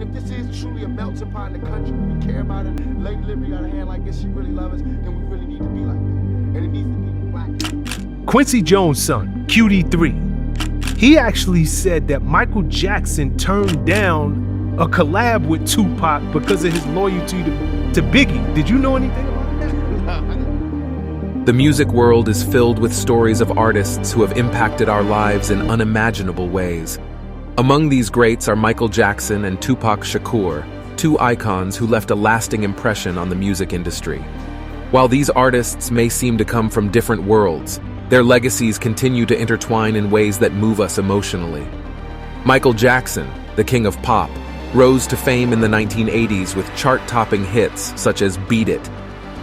if this is truly a melting pot in the country, we care about it, Lady Liberty got a hand like this, she really loves us, then we really need to be like that. And it needs to be black. Quincy Jones' son, QD3, he actually said that Michael Jackson turned down a collab with Tupac because of his loyalty to Biggie. Did you know anything about that? The music world is filled with stories of artists who have impacted our lives in unimaginable ways. Among these greats are Michael Jackson and Tupac Shakur, two icons who left a lasting impression on the music industry. While these artists may seem to come from different worlds, their legacies continue to intertwine in ways that move us emotionally. Michael Jackson, the king of pop, rose to fame in the 1980s with chart-topping hits such as Beat It,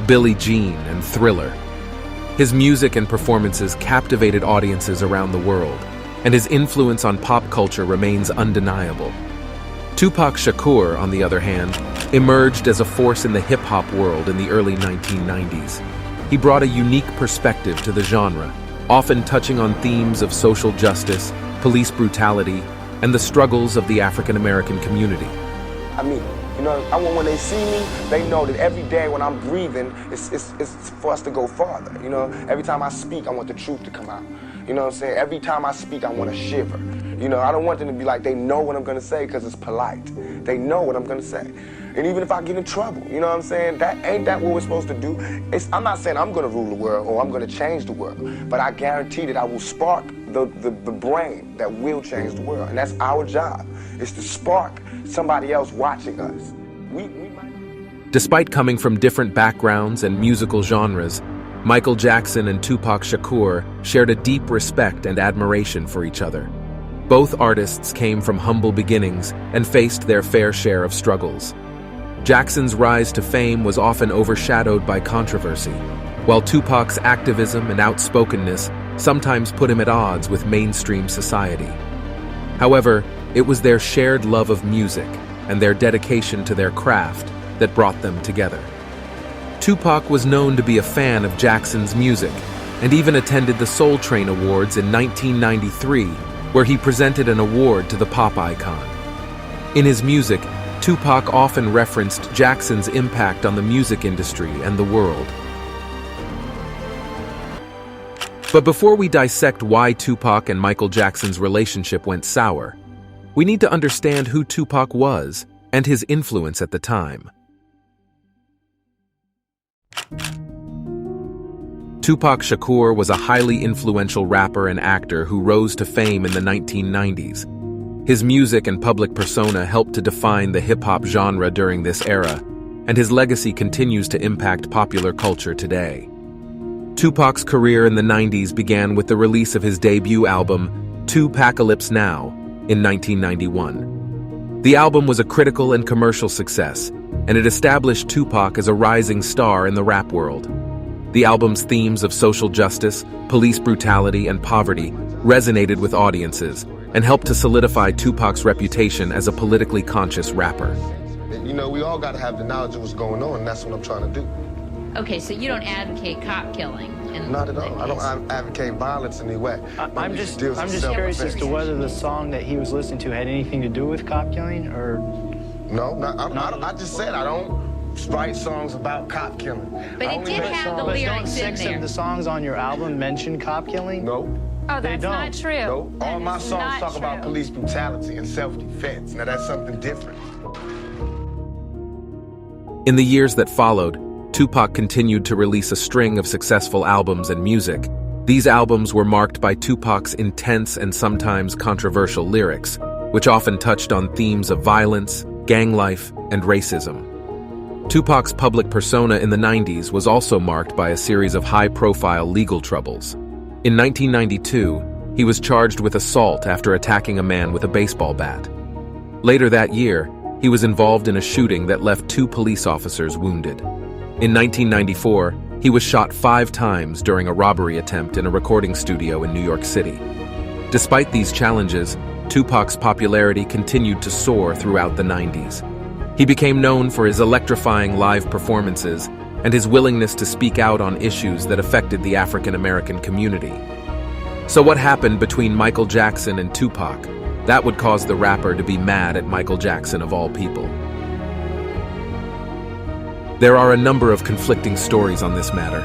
Billie Jean, and Thriller. His music and performances captivated audiences around the world, and his influence on pop culture remains undeniable. Tupac Shakur, on the other hand, emerged as a force in the hip-hop world in the early 1990s. He brought a unique perspective to the genre, often touching on themes of social justice, police brutality, and the struggles of the African-American community. I mean, you know, I want when they see me, they know that every day when I'm breathing, it's for us to go farther. You know, every time I speak, I want the truth to come out. You know what I'm saying? Every time I speak, I want to shiver. You know, I don't want them to be like, they know what I'm going to say because it's polite. They know what I'm going to say. And even if I get in trouble, you know what I'm saying? Ain't that what we're supposed to do? I'm not saying I'm going to rule the world or I'm going to change the world, but I guarantee that I will spark the brain that will change the world. And that's our job, is to spark somebody else watching us. Despite coming from different backgrounds and musical genres, Michael Jackson and Tupac Shakur shared a deep respect and admiration for each other. Both artists came from humble beginnings and faced their fair share of struggles. Jackson's rise to fame was often overshadowed by controversy, while Tupac's activism and outspokenness sometimes put him at odds with mainstream society. However, it was their shared love of music and their dedication to their craft that brought them together. Tupac was known to be a fan of Jackson's music and even attended the Soul Train Awards in 1993, where he presented an award to the pop icon. In his music, Tupac often referenced Jackson's impact on the music industry and the world. But before we dissect why Tupac and Michael Jackson's relationship went sour, we need to understand who Tupac was and his influence at the time. Tupac Shakur was a highly influential rapper and actor who rose to fame in the 1990s. His music and public persona helped to define the hip-hop genre during this era, and his legacy continues to impact popular culture today. Tupac's career in the 90s began with the release of his debut album, Tupacalypse Now, in 1991. The album was a critical and commercial success, and it established Tupac as a rising star in the rap world. The album's themes of social justice, police brutality, and poverty resonated with audiences and helped to solidify Tupac's reputation as a politically conscious rapper. You know, we all got to have the knowledge of what's going on, and that's what I'm trying to do. Okay, so you don't advocate cop killing? Not at all. I don't advocate violence in any way. I'm just curious as to whether the song that he was listening to had anything to do with cop killing, or... No, I just said I don't write songs about cop killing. But it did have the but lyrics don't in six there. of the songs on your album mention cop killing? No. Oh, They that's don't. not true. No, all my is songs not talk about true. police brutality and self-defense. Now that's something different. In the years that followed, Tupac continued to release a string of successful albums and music. These albums were marked by Tupac's intense and sometimes controversial lyrics, which often touched on themes of violence, gang life, and racism. Tupac's public persona in the 90s was also marked by a series of high-profile legal troubles. In 1992, he was charged with assault after attacking a man with a baseball bat. Later that year, he was involved in a shooting that left 2 police officers wounded. In 1994, he was shot 5 times during a robbery attempt in a recording studio in New York City. Despite these challenges, Tupac's popularity continued to soar throughout the 90s. He became known for his electrifying live performances and his willingness to speak out on issues that affected the African American community. So what happened between Michael Jackson and Tupac? That would cause the rapper to be mad at Michael Jackson of all people. There are a number of conflicting stories on this matter.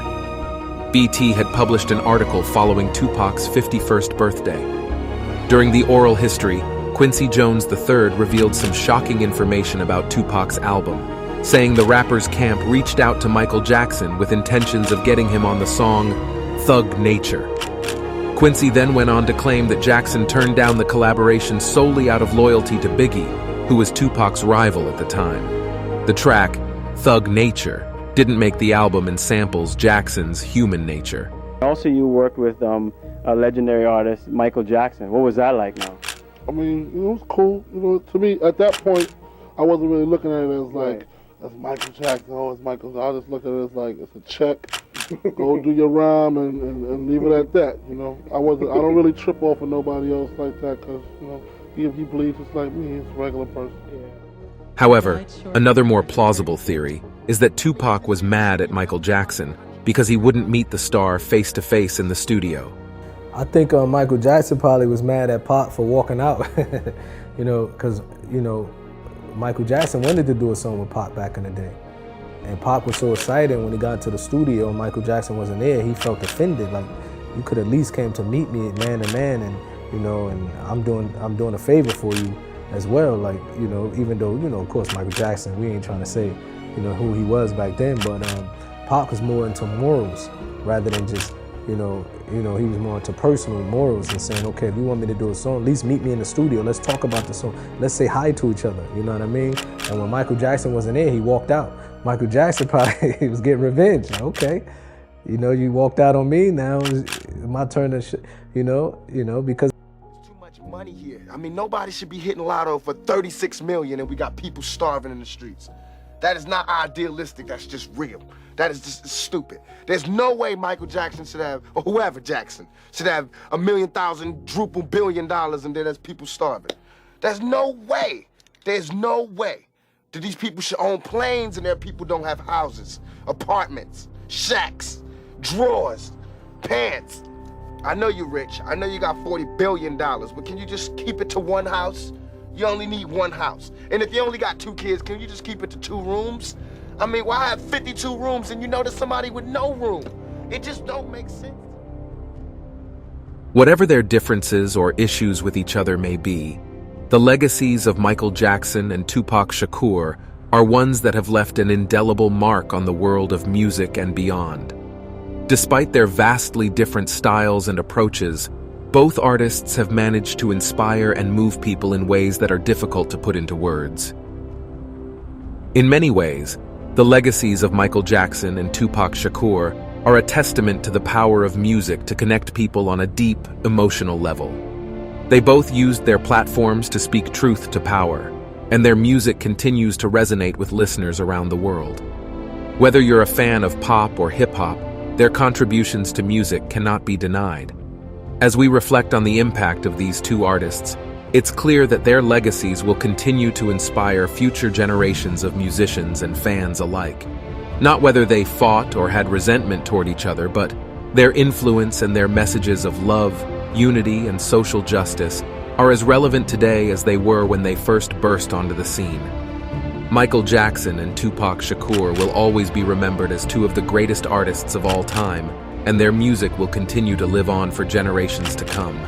BT had published an article following Tupac's 51st birthday. During the oral history, Quincy Jones III revealed some shocking information about Tupac's album, saying the rapper's camp reached out to Michael Jackson with intentions of getting him on the song Thug Nature. Quincy then went on to claim that Jackson turned down the collaboration solely out of loyalty to Biggie, who was Tupac's rival at the time. The track, Thug Nature, didn't make the album and samples Jackson's Human Nature. Also, you worked with a legendary artist, Michael Jackson. What was that like now? I mean, it was cool. To me, at that point, I wasn't really looking at it as like, that's Michael Jackson, oh, it's Michael. I just look at it as like, it's a check. Go do your rhyme and leave it at that, I don't really trip off of nobody else like that because, he believes just like me, he's a regular person. Yeah. However, another more plausible theory is that Tupac was mad at Michael Jackson because he wouldn't meet the star face to face in the studio. I think Michael Jackson probably was mad at Pac for walking out, because, Michael Jackson wanted to do a song with Pac back in the day. And Pac was so excited when he got to the studio and Michael Jackson wasn't there, he felt offended. Like, you could at least came to meet me man to man and, and I'm doing a favor for you as well. Like, even though, of course, Michael Jackson, we ain't trying to say, who he was back then, but Pac was more into morals rather than just, he was more into personal morals and saying, okay, if you want me to do a song, at least meet me in the studio. Let's talk about the song. Let's say hi to each other. You know what I mean? And when Michael Jackson wasn't there, he walked out. Michael Jackson probably he was getting revenge. Like, okay, you walked out on me. Now it's my turn to, because there's too much money here. I mean, nobody should be hitting lotto for 36 million and we got people starving in the streets. That is not idealistic. That's just real. That is just stupid. There's no way Michael Jackson should have, or whoever Jackson, should have $1,000,000 billion and then there's people starving. There's no way. There's no way that these people should own planes and their people don't have houses, apartments, shacks, drawers, pants. I know you're rich. I know you got $40 billion, but can you just keep it to one house? You only need one house. And if you only got 2 kids, can you just keep it to 2 rooms? I mean, why have 52 rooms and there's somebody with no room? It just don't make sense. Whatever their differences or issues with each other may be, the legacies of Michael Jackson and Tupac Shakur are ones that have left an indelible mark on the world of music and beyond. Despite their vastly different styles and approaches, both artists have managed to inspire and move people in ways that are difficult to put into words. In many ways, the legacies of Michael Jackson and Tupac Shakur are a testament to the power of music to connect people on a deep, emotional level. They both used their platforms to speak truth to power, and their music continues to resonate with listeners around the world. Whether you're a fan of pop or hip-hop, their contributions to music cannot be denied. As we reflect on the impact of these two artists, it's clear that their legacies will continue to inspire future generations of musicians and fans alike. Not whether they fought or had resentment toward each other, but their influence and their messages of love, unity, and social justice are as relevant today as they were when they first burst onto the scene. Michael Jackson and Tupac Shakur will always be remembered as two of the greatest artists of all time, and their music will continue to live on for generations to come.